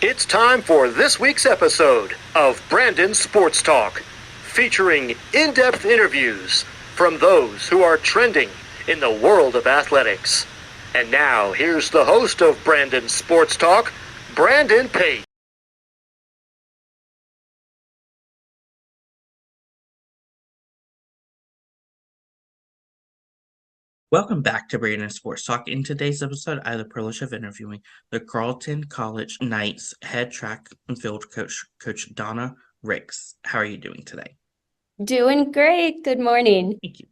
It's time for this week's episode of Brandon Sports Talk, featuring in-depth interviews from those who are trending in the world of athletics. And now, here's the host of Brandon Sports Talk, Brandon Pate. Welcome back to Brandon Sports Talk. In today's episode, I have the privilege of interviewing the Carleton College Knights head track and field coach, Coach Donna Ricks. How are you doing today? Doing great. Good morning. Thank you.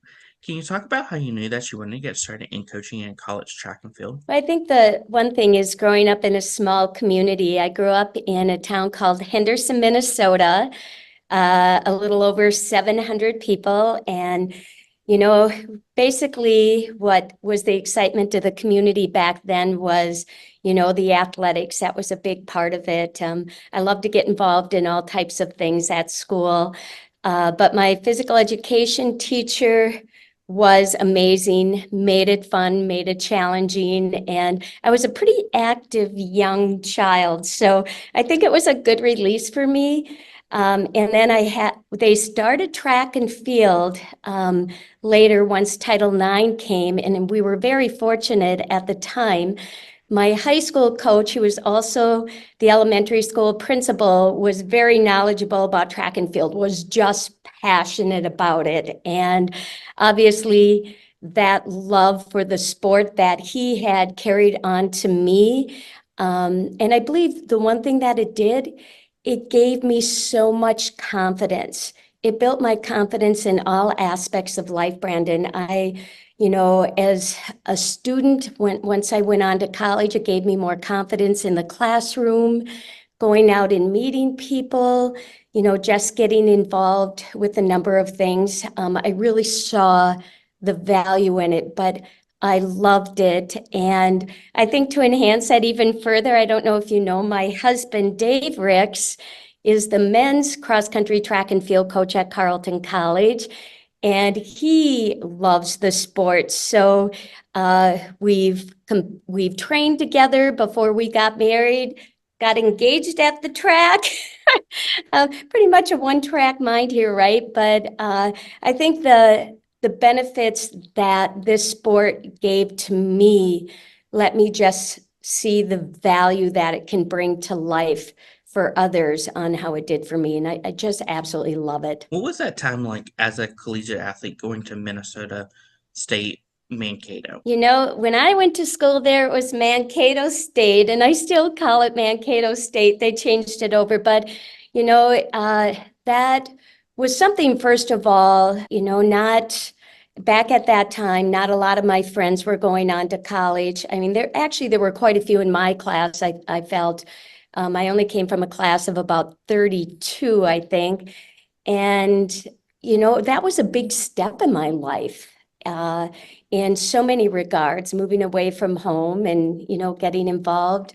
Can you talk about how you knew that you wanted to get started in coaching in college track and field? I think the one thing is growing up in a small community. I grew up in a town called Henderson, Minnesota, a little over 700 people. And, basically what was the excitement of the community back then was, the athletics. That was a big part of it. I love to get involved in all types of things at school. But my physical education teacher was amazing, made it fun, made it challenging. And I was a pretty active young child. So I think it was a good release for me. And then they started track and field later once Title IX came, and we were very fortunate at the time. My high school coach, who was also the elementary school principal, was very knowledgeable about track and field, was just passionate about it. And obviously, that love for the sport that he had carried on to me. And I believe the one thing that it did, it gave me so much confidence. It built my confidence in all aspects of life, Brandon. As a student, once I went on to college, it gave me more confidence in the classroom, going out and meeting people, just getting involved with a number of things. I really saw the value in it, but I loved it. And I think to enhance that even further, I don't know if you know, my husband, Dave Ricks, is the men's cross-country track and field coach at Carleton College. And he loves the sport. So we've trained together before we got married, got engaged at the track. Pretty much a one-track mind here, right? But I think the benefits that this sport gave to me let me just see the value that it can bring to life for others on how it did for me. And I just absolutely love it. What was that time like as a collegiate athlete going to Minnesota State Mankato? When I went to school there, it was Mankato State, and I still call it Mankato State. They changed it over, but that was something, first of all, not back at that time, not a lot of my friends were going on to college. I mean, there were quite a few in my class. I felt I only came from a class of about 32, I think. And, that was a big step in my life in so many regards, moving away from home and, getting involved.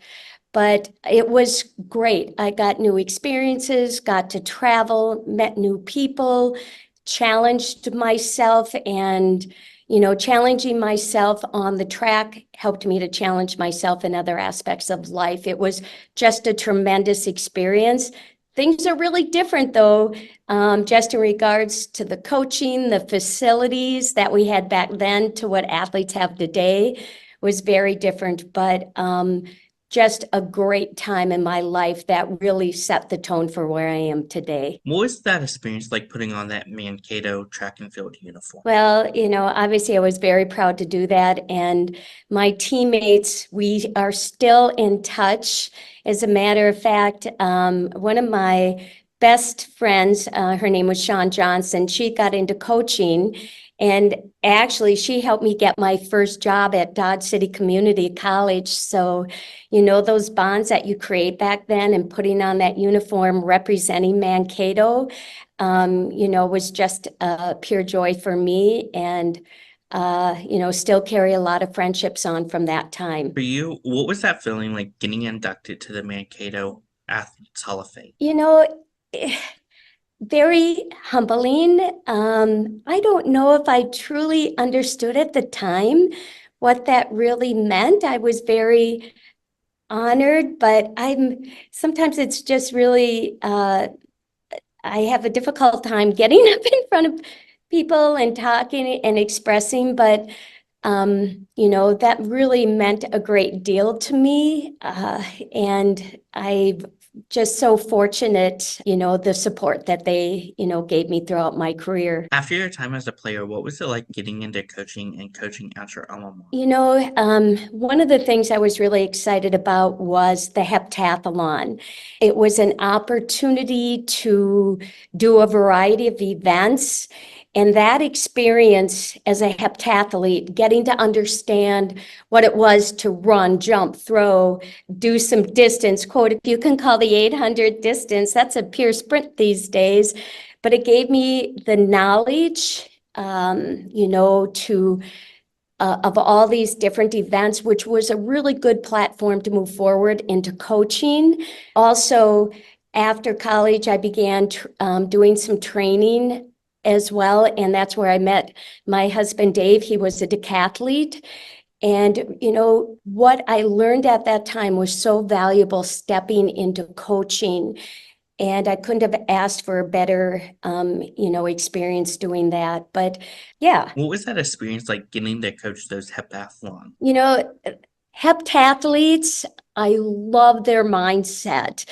But it was great. I got new experiences, got to travel, met new people, challenged myself, and challenging myself on the track helped me to challenge myself in other aspects of life. It was just a tremendous experience. Things are really different, though, just in regards to the coaching, the facilities that we had back then to what athletes have today was very different. But just a great time in my life that really set the tone for where I am today. What was that experience like putting on that Mankato track and field uniform? Well, obviously I was very proud to do that. And my teammates, we are still in touch. As a matter of fact, one of my best friends, her name was Shawn Johnson, she got into coaching. And actually, she helped me get my first job at Dodge City Community College. So, those bonds that you create back then and putting on that uniform representing Mankato, was just a pure joy for me. And, still carry a lot of friendships on from that time. For you, what was that feeling like getting inducted to the Mankato Athletes Hall of Fame? Very humbling. I don't know if I truly understood at the time what that really meant. I was very honored, but sometimes it's just really, I have a difficult time getting up in front of people and talking and expressing, but that really meant a great deal to me. And I'm just so fortunate, the support that they, gave me throughout my career. After your time as a player, what was it like getting into coaching and coaching at your alma mater? One of the things I was really excited about was the heptathlon. It was an opportunity to do a variety of events. And that experience as a heptathlete, getting to understand what it was to run, jump, throw, do some distance, quote, if you can call the 800 distance, that's a pure sprint these days. But it gave me the knowledge, of all these different events, which was a really good platform to move forward into coaching. Also, after college, I began doing some training as well, and that's where I met my husband, Dave. He was a decathlete. And, what I learned at that time was so valuable stepping into coaching. And I couldn't have asked for a better, experience doing that. But yeah. What was that experience like getting to coach those heptathlon? Heptathletes, I love their mindset.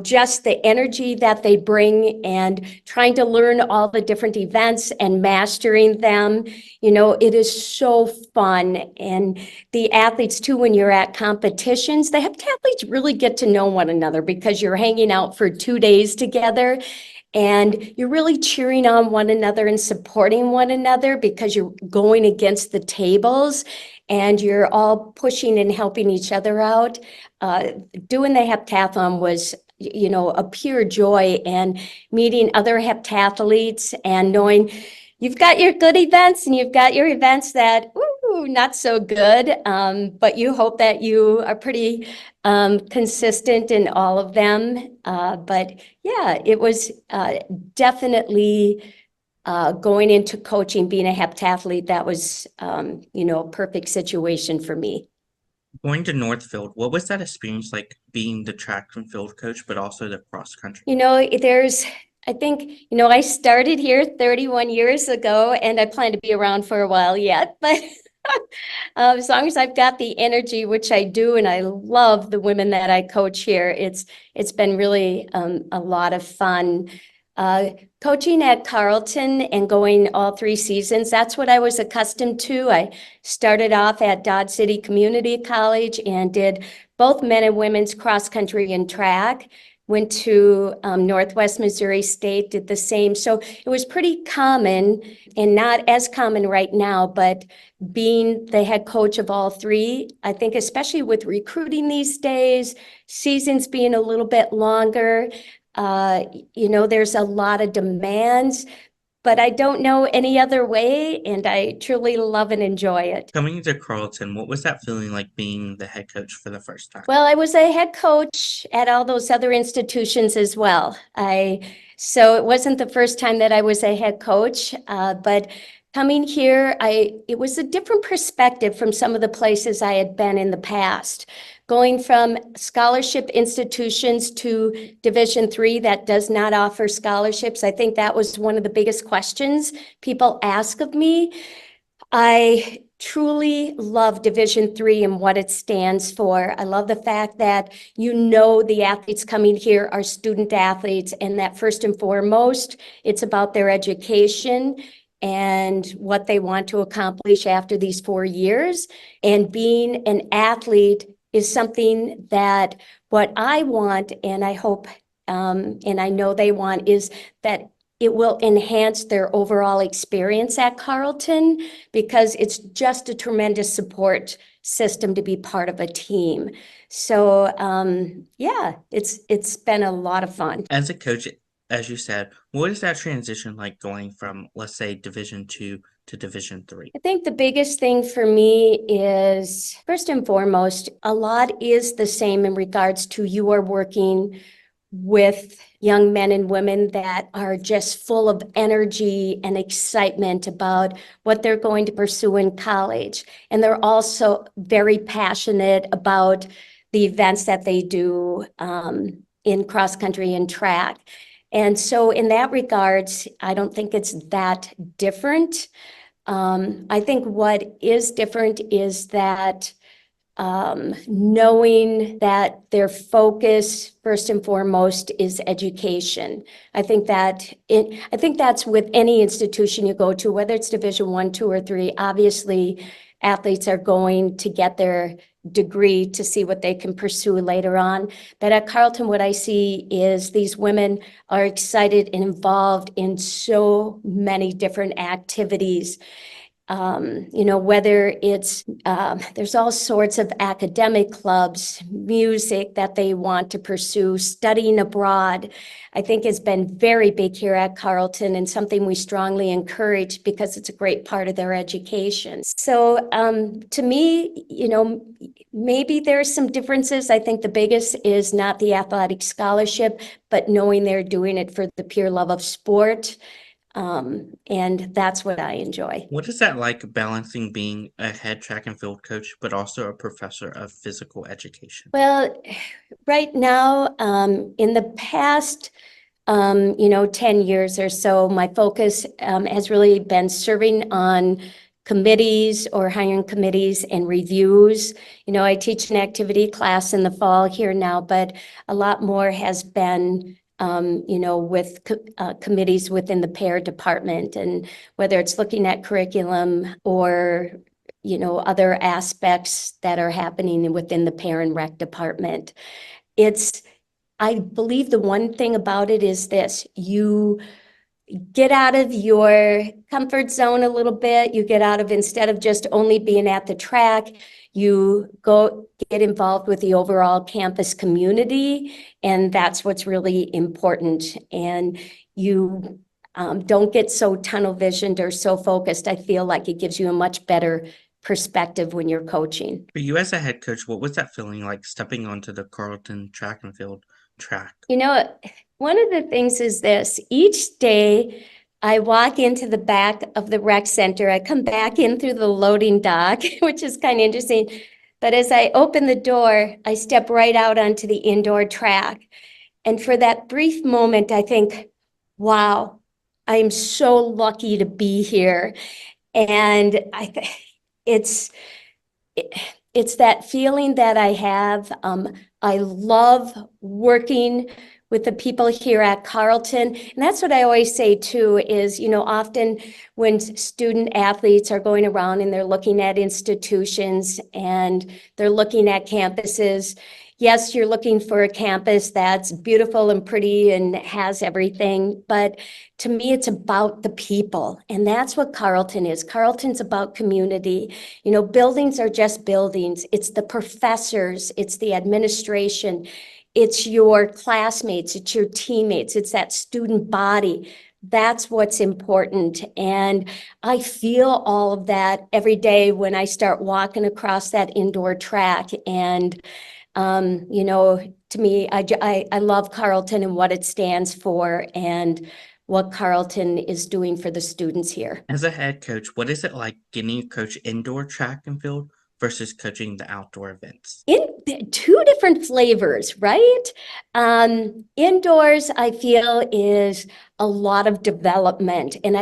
Just the energy that they bring and trying to learn all the different events and mastering them. It is so fun. And the athletes too, when you're at competitions, the heptathletes really get to know one another because you're hanging out for 2 days together. And you're really cheering on one another and supporting one another because you're going against the tables and you're all pushing and helping each other out. Doing the heptathlon was, a pure joy, and meeting other heptathletes and knowing you've got your good events and you've got your events that, not so good. But you hope that you are pretty consistent in all of them. But yeah, it was definitely going into coaching, being a heptathlete, that was, a perfect situation for me. Going to Northfield, what was that experience like being the track and field coach, but also the cross country? I think, I started here 31 years ago, and I plan to be around for a while yet, but as long as I've got the energy, which I do, and I love the women that I coach here, it's been really a lot of fun. Coaching at Carleton and going all 3 seasons, that's what I was accustomed to. I started off at Dodge City Community College and did both men and women's cross country and track. Went to Northwest Missouri State, did the same. So it was pretty common, and not as common right now, but being the head coach of all 3, I think especially with recruiting these days, seasons being a little bit longer, there's a lot of demands, but I don't know any other way, and I truly love and enjoy it. Coming to Carleton, what was that feeling like being the head coach for the first time? Well, I was a head coach at all those other institutions as well. So it wasn't the first time that I was a head coach, but coming here, it was a different perspective from some of the places I had been in the past. Going from scholarship institutions to Division III that does not offer scholarships, I think that was one of the biggest questions people ask of me. I truly love Division III and what it stands for. I love the fact that the athletes coming here are student athletes, and that first and foremost, it's about their education and what they want to accomplish after these 4 years. And being an athlete is something that what I want, and I hope, and I know they want, is that it will enhance their overall experience at Carleton, because it's just a tremendous support system to be part of a team. So yeah, it's been a lot of fun. As a coach, as you said, what is that transition like going from, let's say, Division II to Division III? I think the biggest thing for me is, first and foremost, a lot is the same in regards to you are working with young men and women that are just full of energy and excitement about what they're going to pursue in college. And they're also very passionate about the events that they do in cross country and track. And so in that regards, I don't think it's that different. I think what is different is that knowing that their focus first and foremost is education. I think that's with any institution you go to, whether it's Division 1, 2, or 3. Obviously, athletes are going to get their degree to see what they can pursue later on. But at Carleton, what I see is these women are excited and involved in so many different activities. Whether it's, there's all sorts of academic clubs, music that they want to pursue, studying abroad, I think has been very big here at Carleton and something we strongly encourage because it's a great part of their education. So to me, maybe there's some differences. I think the biggest is not the athletic scholarship, but knowing they're doing it for the pure love of sport. And that's what I enjoy. What is that like balancing being a head track and field coach, but also a professor of physical education? Well, right now, in the past, 10 years or so, my focus has really been serving on committees or hiring committees and reviews. I teach an activity class in the fall here now, but a lot more has been with committees within the pair department, and whether it's looking at curriculum or, other aspects that are happening within the pair and rec department. I believe the one thing about it is this: you get out of your comfort zone a little bit. You get out of, instead of just only being at the track, you go get involved with the overall campus community. And that's what's really important. And you don't get so tunnel visioned or so focused. I feel like it gives you a much better perspective when you're coaching. For you as a head coach, what was that feeling like stepping onto the Carleton track and field track? One of the things is this: each day I walk into the back of the rec center, I come back in through the loading dock, which is kind of interesting. But as I open the door, I step right out onto the indoor track. And for that brief moment, I think, wow, I'm so lucky to be here. And it's that feeling that I have. I love working with the people here at Carleton. And that's what I always say too, is, often when student athletes are going around and they're looking at institutions and they're looking at campuses, yes, you're looking for a campus that's beautiful and pretty and has everything, but to me, it's about the people. And that's what Carleton is. Carleton's about community. Buildings are just buildings. It's the professors, it's the administration, it's your classmates, it's your teammates, it's that student body. That's what's important. And I feel all of that every day when I start walking across that indoor track. And, to me, I love Carleton and what it stands for and what Carleton is doing for the students here. As a head coach, what is it like getting to coach indoor track and field versus coaching the outdoor events? In two different flavors, right? Indoors, I feel, is a lot of development. And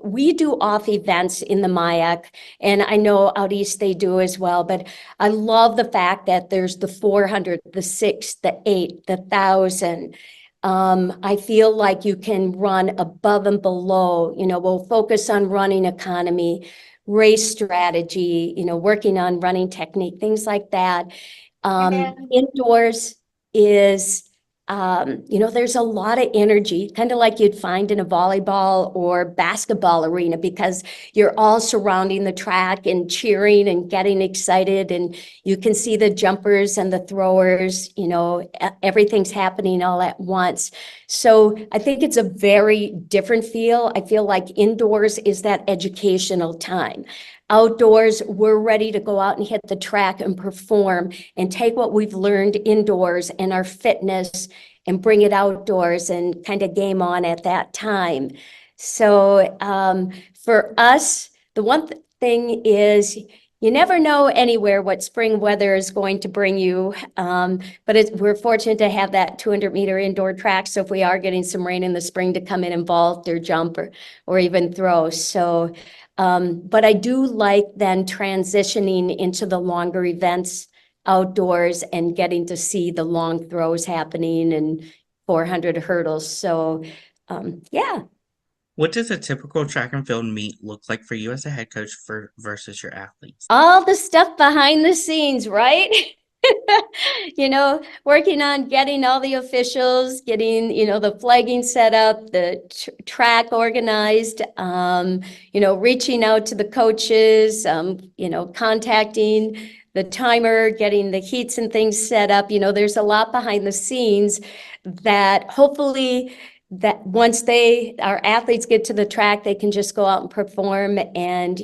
we do off events in the MIAC, and I know out east they do as well, but I love the fact that there's the 400, the 6, the 8, the 1,000. I feel like you can run above and below. We'll focus on running economy, race strategy, working on running technique, things like that. Indoors is, there's a lot of energy, kind of like you'd find in a volleyball or basketball arena, because you're all surrounding the track and cheering and getting excited, and you can see the jumpers and the throwers, everything's happening all at once. So I think it's a very different feel. I feel like indoors is that educational time. Outdoors, we're ready to go out and hit the track and perform and take what we've learned indoors and our fitness and bring it outdoors and kind of game on at that time. So for us, the one thing is you never know anywhere what spring weather is going to bring you. But we're fortunate to have that 200-meter indoor track. So if we are getting some rain in the spring, to come in and vault or jump or even throw. So, but I do like then transitioning into the longer events outdoors and getting to see the long throws happening and 400 hurdles. So, yeah. What does a typical track and field meet look like for you as a head coach versus your athletes? All the stuff behind the scenes, right? Working on getting all the officials, getting, the flagging set up, the track organized, reaching out to the coaches, contacting the timer, getting the heats and things set up. There's a lot behind the scenes that hopefully that once our athletes get to the track, they can just go out and perform. And,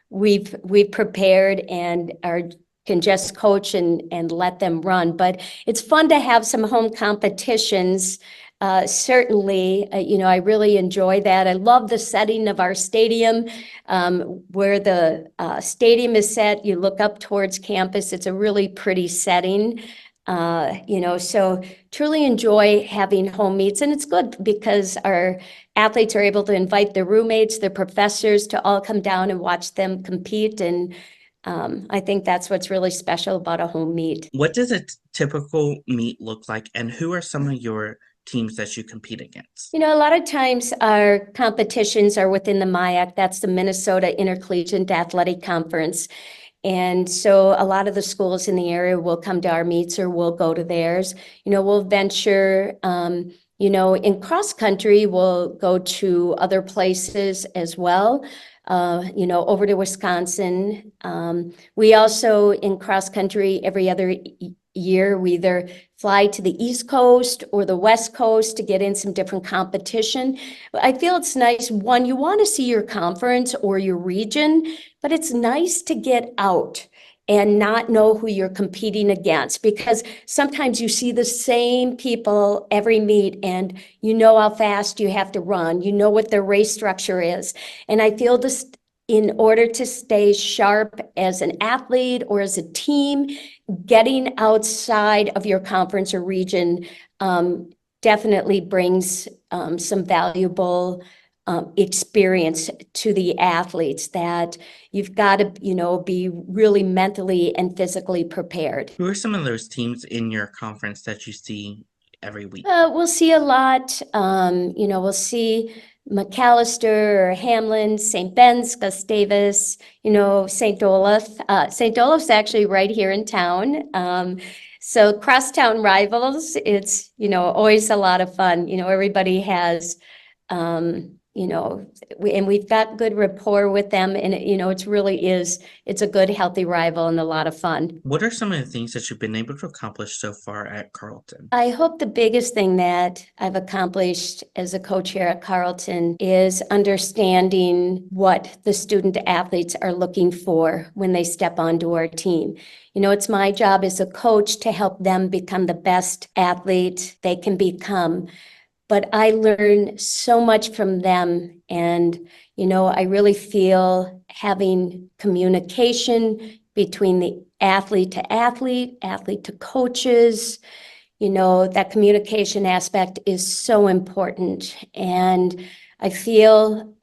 we've prepared and can just coach and let them run. But it's fun to have some home competitions. Certainly, I really enjoy that. I love the setting of our stadium, where the stadium is set. You look up towards campus. It's a really pretty setting. So truly enjoy having home meets, and it's good because our athletes are able to invite their roommates, their professors to all come down and watch them compete. And I think that's what's really special about a home meet. What does a typical meet look like, and who are some of your teams that you compete against? A lot of times our competitions are within the MIAC. That's the Minnesota Intercollegiate Athletic Conference. And so a lot of the schools in the area will come to our meets or we'll go to theirs. We'll venture, in cross country, we'll go to other places as well, over to Wisconsin. We also, in cross country, every other year, we either fly to the East Coast or the West Coast to get in some different competition. I feel it's nice. One, you want to see your conference or your region, but it's nice to get out and not know who you're competing against, because sometimes you see the same people every meet and you know how fast you have to run, what their race structure is. And I feel this, in order to stay sharp as an athlete or as a team, getting outside of your conference or region definitely brings some valuable experience to the athletes, that you've got to, be really mentally and physically prepared. Who are some of those teams in your conference that you see every week? We'll see a lot. We'll see McAllister or Hamlin, St. Ben's, Gustavus, St. Olaf. St. Olaf's actually right here in town. So crosstown rivals, it's, always a lot of fun. Everybody has, and we've got good rapport with them, and it's a good, healthy rival and a lot of fun. What are some of the things that you've been able to accomplish so far at Carleton? I hope the biggest thing that I've accomplished as a coach here at Carleton is understanding what the student athletes are looking for when they step onto our team. It's my job as a coach to help them become the best athlete they can become. But I learn so much from them. And, I really feel having communication between the athlete to athlete, athlete to coaches, that communication aspect is so important. And I feel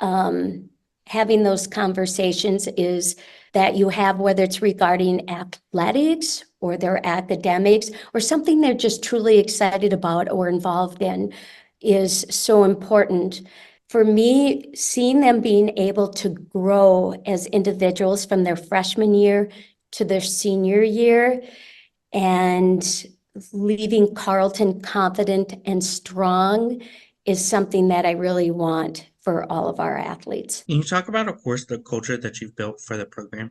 having those conversations is that you have, whether it's regarding athletics or their academics or something they're just truly excited about or involved in, is so important. For me, seeing them being able to grow as individuals from their freshman year to their senior year and leaving Carleton confident and strong is something that I really want for all of our athletes. Can you talk about, of course, the culture that you've built for the program?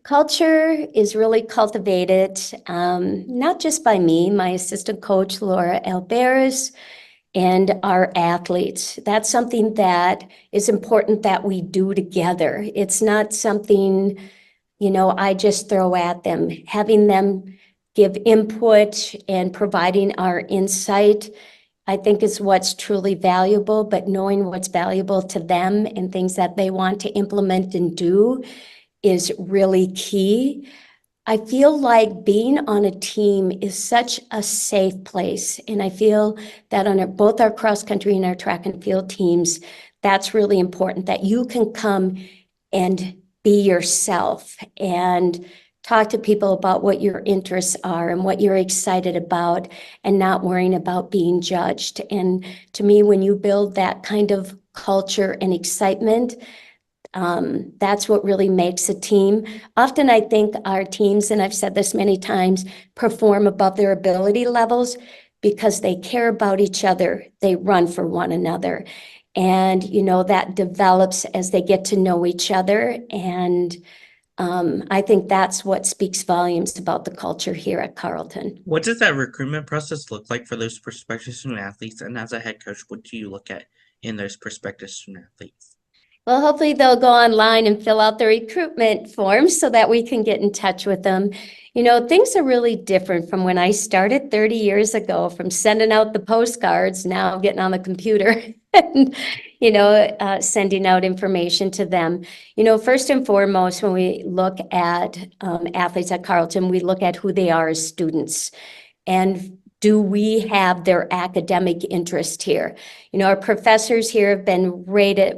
Culture is really cultivated, not just by me, my assistant coach, Laura Alberis, and our athletes. That's something that is important that we do together. It's not something, I just throw at them. Having them give input and providing our insight, I think, is what's truly valuable, but knowing what's valuable to them and things that they want to implement and do is really key. I feel like being on a team is such a safe place. And I feel that on both our cross country and our track and field teams, that's really important, that you can come and be yourself and talk to people about what your interests are and what you're excited about and not worrying about being judged. And to me, when you build that kind of culture and excitement, that's what really makes a team. Often I think our teams, and I've said this many times, perform above their ability levels because they care about each other. They run for one another. And, that develops as they get to know each other. And I think that's what speaks volumes about the culture here at Carleton. What does that recruitment process look like for those prospective student athletes? And as a head coach, what do you look at in those prospective student athletes? Well, hopefully they'll go online and fill out the recruitment forms so that we can get in touch with them. Things are really different from when I started 30 years ago, from sending out the postcards, now getting on the computer and, sending out information to them. First and foremost, when we look at athletes at Carleton, we look at who they are as students. And do we have their academic interest here? Our professors here have been rated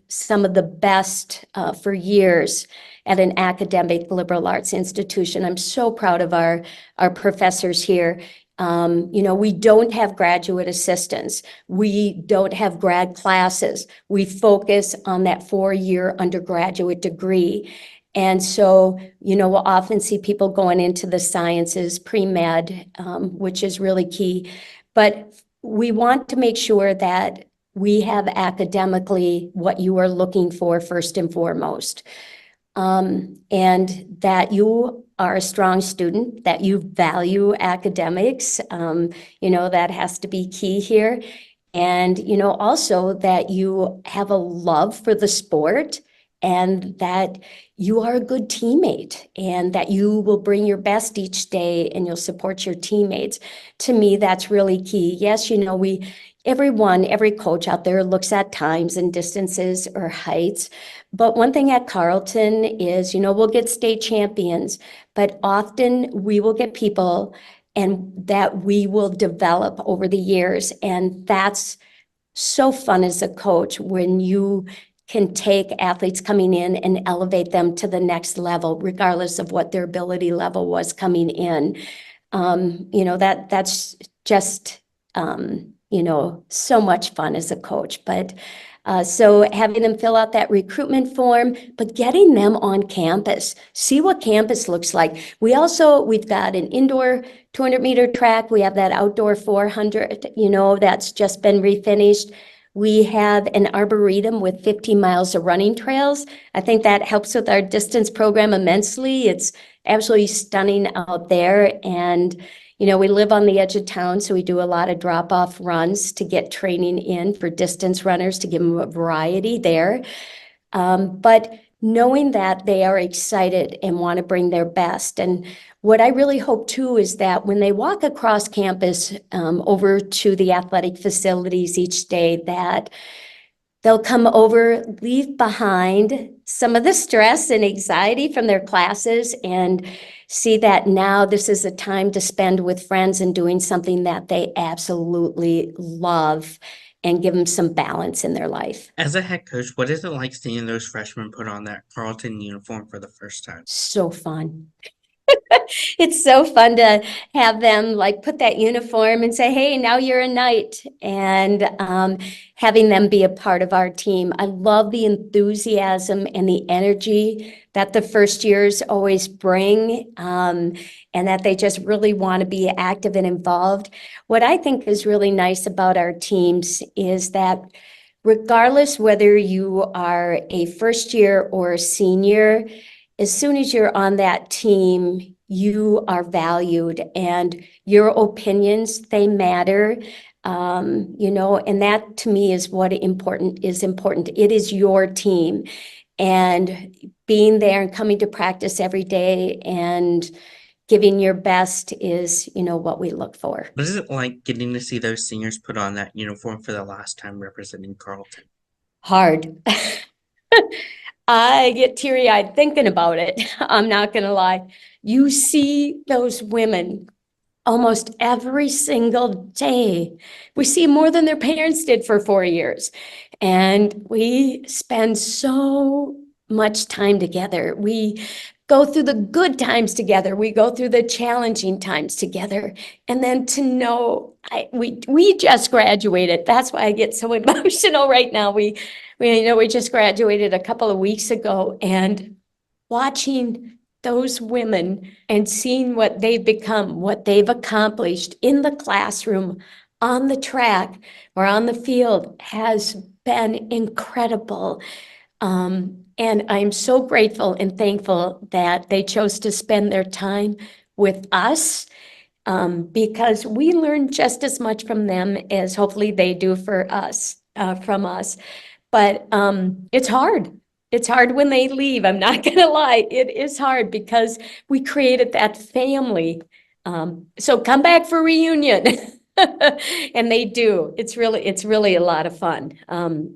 some of the best for years at an academic liberal arts institution. I'm so proud of our professors here. We don't have graduate assistants. We don't have grad classes. We focus on that 4-year undergraduate degree. And so, we'll often see people going into the sciences, pre-med, which is really key. But we want to make sure that we have academically what you are looking for first and foremost. And that you are a strong student, that you value academics, that has to be key here. And, also that you have a love for the sport and that you are a good teammate and that you will bring your best each day and you'll support your teammates. To me, that's really key. Yes, every coach out there looks at times and distances or heights. But one thing at Carleton is, we'll get state champions, but often we will get people and that we will develop over the years. And that's so fun as a coach when you can take athletes coming in and elevate them to the next level, regardless of what their ability level was coming in. That's just, so much fun as a coach. But so having them fill out that recruitment form, but getting them on campus, see what campus looks like. We've got an indoor 200-meter track. We have that outdoor 400, that's just been refinished. We have an arboretum with 15 miles of running trails. I think that helps with our distance program immensely. It's absolutely stunning out there. And, we live on the edge of town, so we do a lot of drop-off runs to get training in for distance runners to give them a variety there. But knowing that they are excited and want to bring their best. And what I really hope too is that when they walk across campus over to the athletic facilities each day, that they'll come over, leave behind some of the stress and anxiety from their classes and see that now this is a time to spend with friends and doing something that they absolutely love and give them some balance in their life. As a head coach, what is it like seeing those freshmen put on that Carleton uniform for the first time? So fun. It's so fun to have them put that uniform and say, hey, now you're a Knight, and having them be a part of our team. I love the enthusiasm and the energy that the first years always bring, and that they just really want to be active and involved. What I think is really nice about our teams is that regardless whether you are a first year or a senior, as soon as you're on that team, you are valued and your opinions, they matter. And that to me is what is important. It is your team, and being there and coming to practice every day and giving your best is, what we look for. What is it like getting to see those seniors put on that uniform for the last time representing Carleton? Hard. I get teary-eyed thinking about it. I'm not gonna lie. You see those women almost every single day. We see more than their parents did for 4 years. And we spend so much time together. We go through the good times together. We go through the challenging times together. And then to know we just graduated. That's why I get so emotional right now. We just graduated a couple of weeks ago, and watching those women and seeing what they've become, what they've accomplished in the classroom, on the track, or on the field has been incredible. And I'm so grateful and thankful that they chose to spend their time with us, because we learn just as much from them as hopefully they do from us. But it's hard. It's hard when they leave. I'm not gonna lie. It is hard because we created that family. So come back for reunion. And they do. It's really a lot of fun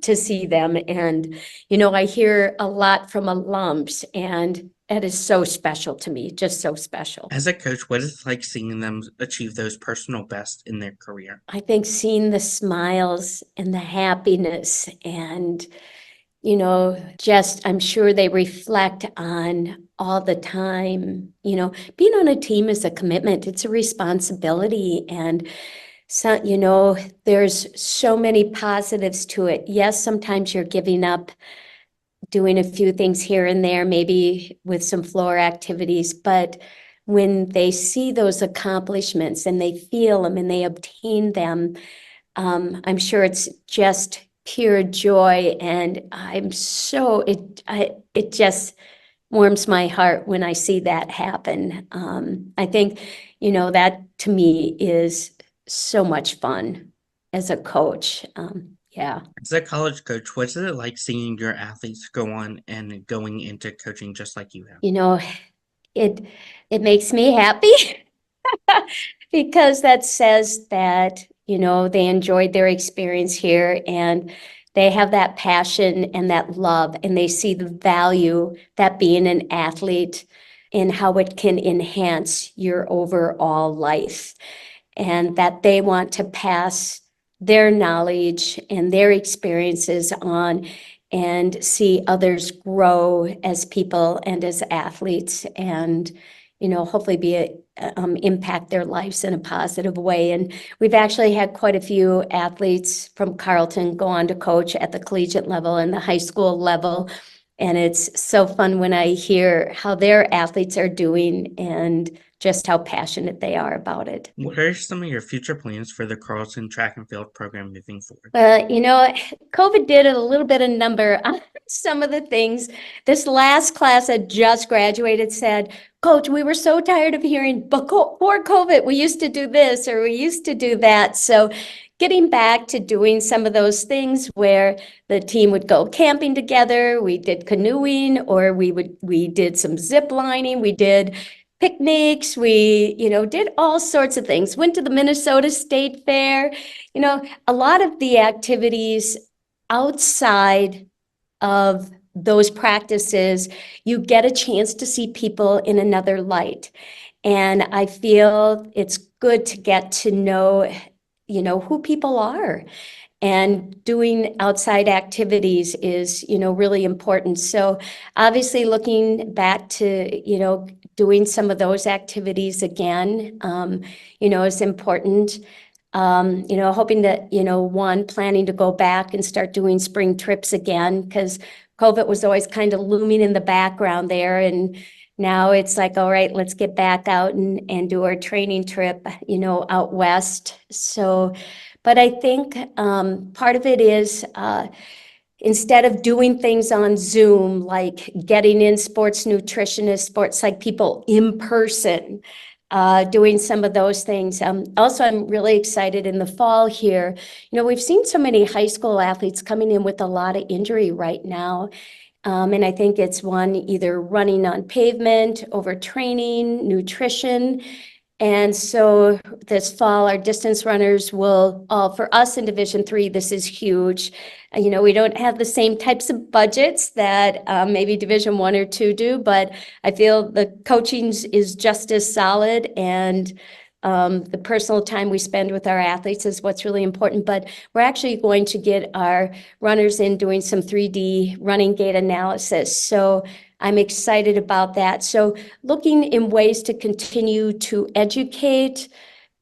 to see them. And, I hear a lot from alums, and that is so special to me, just so special. As a coach, what is it like seeing them achieve those personal bests in their career? I think seeing the smiles and the happiness and, just I'm sure they reflect on all the time. Being on a team is a commitment. It's a responsibility. And so, there's so many positives to it. Yes, sometimes you're giving up doing a few things here and there, maybe with some floor activities, but when they see those accomplishments and they feel them and they obtain them, I'm sure it's just pure joy. And it just warms my heart when I see that happen. I think, that to me is so much fun as a coach. Yeah. As a college coach, what is it like seeing your athletes go on and going into coaching just like you have? It makes me happy because that says that, they enjoyed their experience here and they have that passion and that love, and they see the value that being an athlete and how it can enhance your overall life, and that they want to pass their knowledge and their experiences on and see others grow as people and as athletes, and hopefully impact their lives in a positive way. And we've actually had quite a few athletes from Carleton go on to coach at the collegiate level and the high school level. And it's so fun when I hear how their athletes are doing and just how passionate they are about it. What are some of your future plans for the Carleton track and field program moving forward? Well, COVID did a little bit of number on some of the things. This last class that just graduated said, Coach, we were so tired of hearing, before COVID, we used to do this or we used to do that. So getting back to doing some of those things where the team would go camping together, we did canoeing, or we did some zip lining, we did picnics, we, did all sorts of things, went to the Minnesota State Fair, a lot of the activities outside of those practices, you get a chance to see people in another light. And I feel it's good to get to know, who people are. And doing outside activities is, really important. So obviously looking back to, doing some of those activities again, is important. Hoping that, planning to go back and start doing spring trips again, because COVID was always kind of looming in the background there. And now it's like, all right, let's get back out and do our training trip, out west. So, but I think part of it is instead of doing things on Zoom, like getting in sports nutritionists, sports psych people in person, doing some of those things. Also, I'm really excited in the fall here. We've seen so many high school athletes coming in with a lot of injury right now. And I think it's one either running on pavement, overtraining, nutrition. And so this fall, our distance runners will, for us in Division III, this is huge. We don't have the same types of budgets that maybe Division I or II do, but I feel the coaching is just as solid, and the personal time we spend with our athletes is what's really important. But we're actually going to get our runners in doing some 3D running gait analysis. So I'm excited about that. So looking in ways to continue to educate,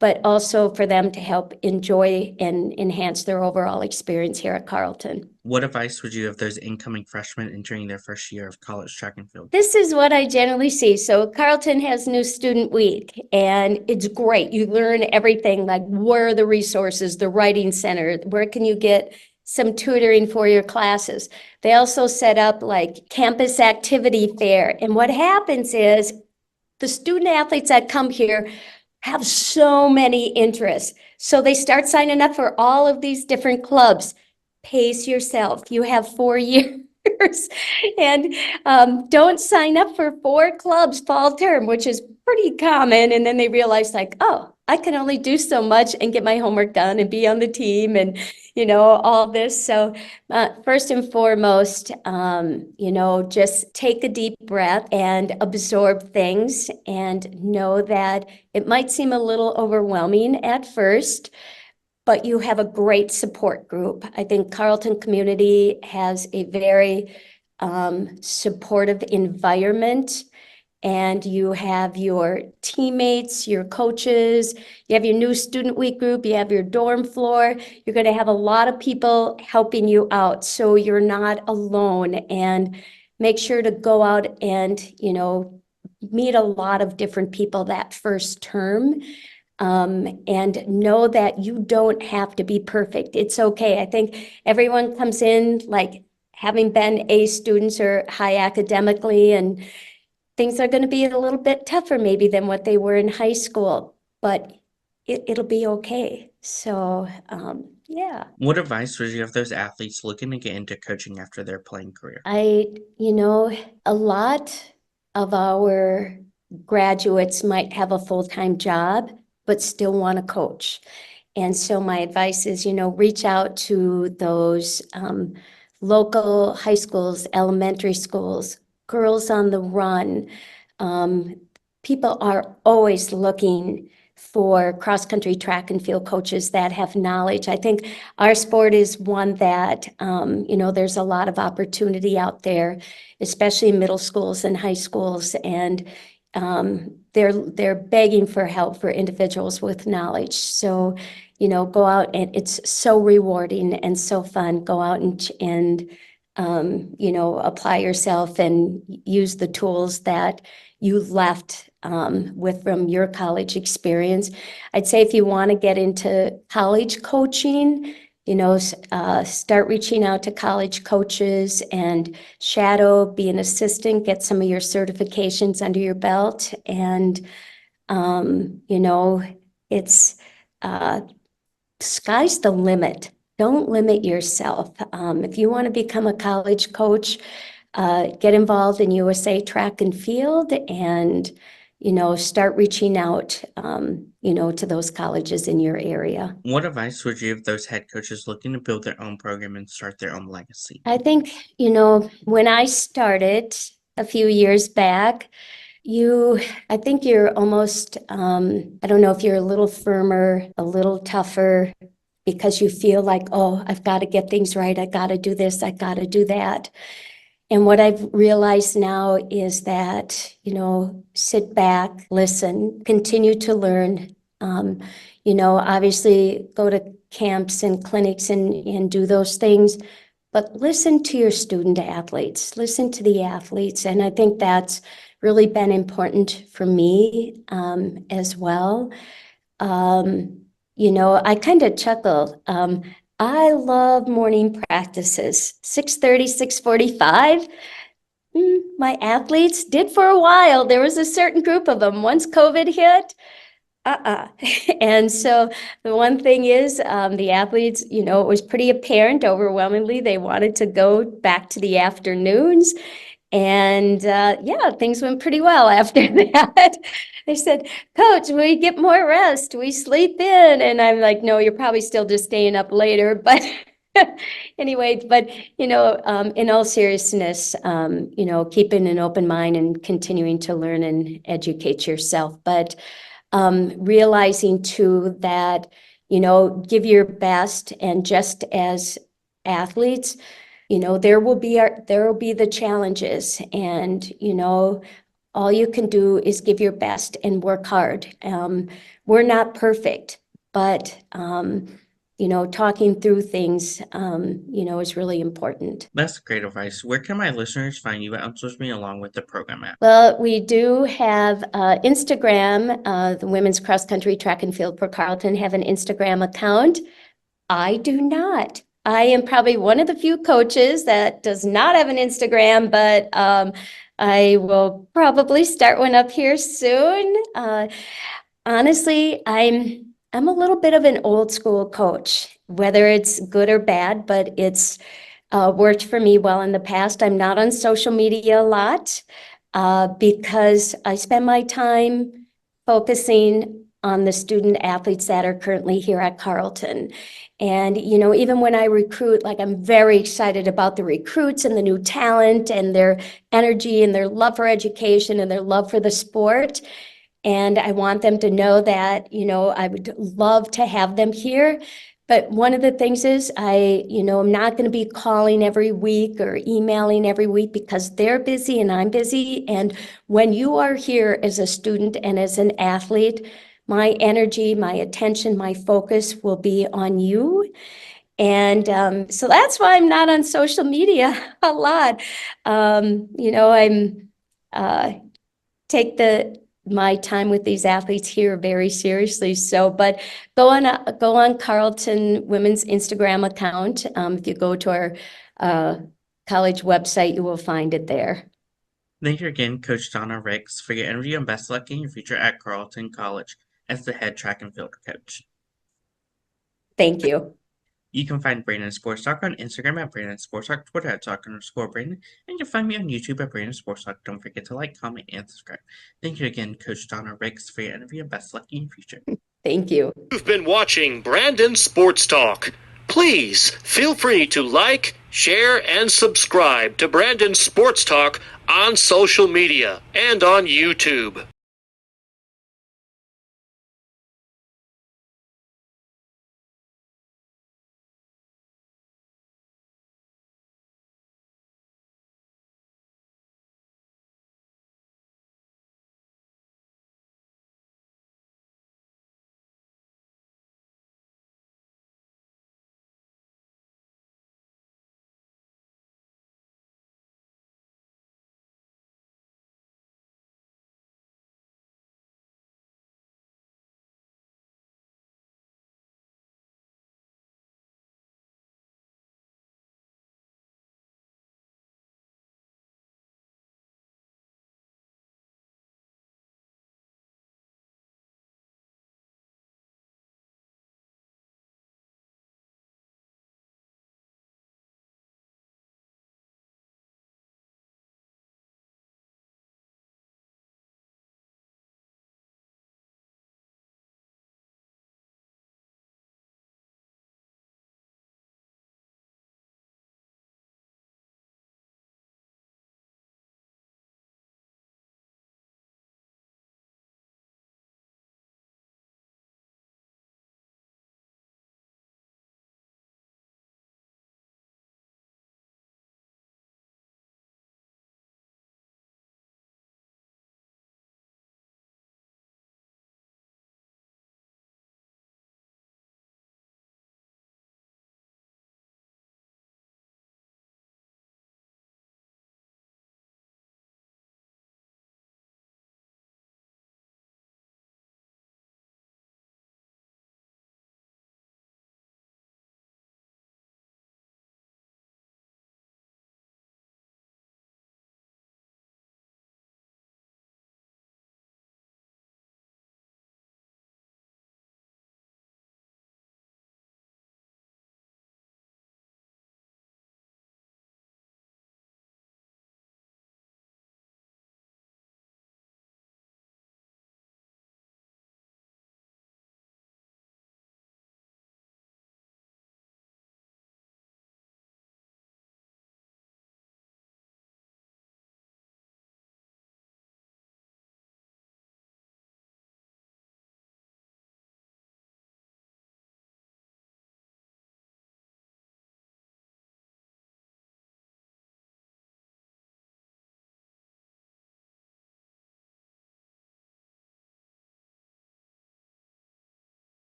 but also for them to help enjoy and enhance their overall experience here at Carleton. What advice would you give those incoming freshmen entering their first year of college track and field? This is what I generally see. So Carleton has new student week, and it's great. You learn everything, like where are the resources, the writing center, where can you get some tutoring for your classes. They also set up like campus activity fair. And what happens is the student athletes that come here have so many interests. So they start signing up for all of these different clubs. Pace yourself. You have 4 years. And don't sign up for 4 clubs fall term, which is pretty common. And then they realize like, oh, I can only do so much and get my homework done and be on the team and, all this. So first and foremost, just take a deep breath and absorb things and know that it might seem a little overwhelming at first, but you have a great support group. I think Carleton community has a very supportive environment, and you have your teammates, your coaches, you have your new student week group, you have your dorm floor. You're going to have a lot of people helping you out, so you're not alone. And make sure to go out and, meet a lot of different people that first term. And know that you don't have to be perfect. It's okay. I think everyone comes in like having been A students or high academically, and things are going to be a little bit tougher maybe than what they were in high school, but it'll be okay. So, yeah. What advice would you have those athletes looking to get into coaching after their playing career? A lot of our graduates might have a full-time job, but still want to coach. And so my advice is, reach out to those local high schools, elementary schools, Girls on the Run. People are always looking for cross-country track and field coaches that have knowledge. I think our sport is one that, there's a lot of opportunity out there, especially in middle schools and high schools. And they're begging for help for individuals with knowledge. So, go out, and it's so rewarding and so fun. Go out and apply yourself and use the tools that you left from your college experience. I'd say if you want to get into college coaching, start reaching out to college coaches and shadow, be an assistant, get some of your certifications under your belt. And, it's sky's the limit. Don't limit yourself. If you want to become a college coach, get involved in USA Track and Field, and start reaching out, to those colleges in your area. What advice would you give those head coaches looking to build their own program and start their own legacy? I think, when I started a few years back, I think you're almost, I don't know if you're a little firmer, a little tougher, because you feel like, oh, I've got to get things right. I got to do this. I got to do that. And what I've realized now is that, sit back, listen, continue to learn, obviously go to camps and clinics and do those things, but listen to your student athletes, listen to the athletes. And I think that's really been important for me as well. I kind of chuckle. I love morning practices, 6:30, 6:45. My athletes did for a while. There was a certain group of them. Once COVID hit, And so the one thing is, the athletes, it was pretty apparent overwhelmingly, they wanted to go back to the afternoons. And yeah, things went pretty well after that. They said, Coach, we get more rest, we sleep in. And I'm like, no, you're probably still just staying up later. But anyway, but, in all seriousness, keeping an open mind and continuing to learn and educate yourself. But realizing too that, give your best, and just as athletes, there will be the challenges, and, all you can do is give your best and work hard. We're not perfect, but, talking through things, is really important. That's great advice. Where can my listeners find you on social media along with the program app? Well, we do have Instagram. The Women's Cross Country Track and Field for Carleton have an Instagram account. I do not. I am probably one of the few coaches that does not have an Instagram, but I will probably start one up here soon. Honestly, I'm a little bit of an old school coach, whether it's good or bad, but it's worked for me well in the past. I'm not on social media a lot because I spend my time focusing on the student athletes that are currently here at Carleton. And, even when I recruit, like, I'm very excited about the recruits and the new talent and their energy and their love for education and their love for the sport. And I want them to know that, I would love to have them here. But one of the things is I'm not going to be calling every week or emailing every week because they're busy and I'm busy. And when you are here as a student and as an athlete, my energy, my attention, my focus will be on you. And so that's why I'm not on social media a lot. I'm take my time with these athletes here very seriously. So, but go on Carleton Women's Instagram account. If you go to our college website, you will find it there. Thank you again, Coach Donna Ricks, for your interview, and best luck in your future at Carleton College as the head track and field coach. Thank you. You can find Brandon Sports Talk on Instagram at Brandon Sports Talk, Twitter at Talk_Brandon, and you can find me on YouTube at Brandon Sports Talk. Don't forget to like, comment, and subscribe. Thank you again, Coach Donna Ricks, for your interview, and best luck in your future. Thank you. You've been watching Brandon Sports Talk. Please feel free to like, share, and subscribe to Brandon Sports Talk on social media and on YouTube.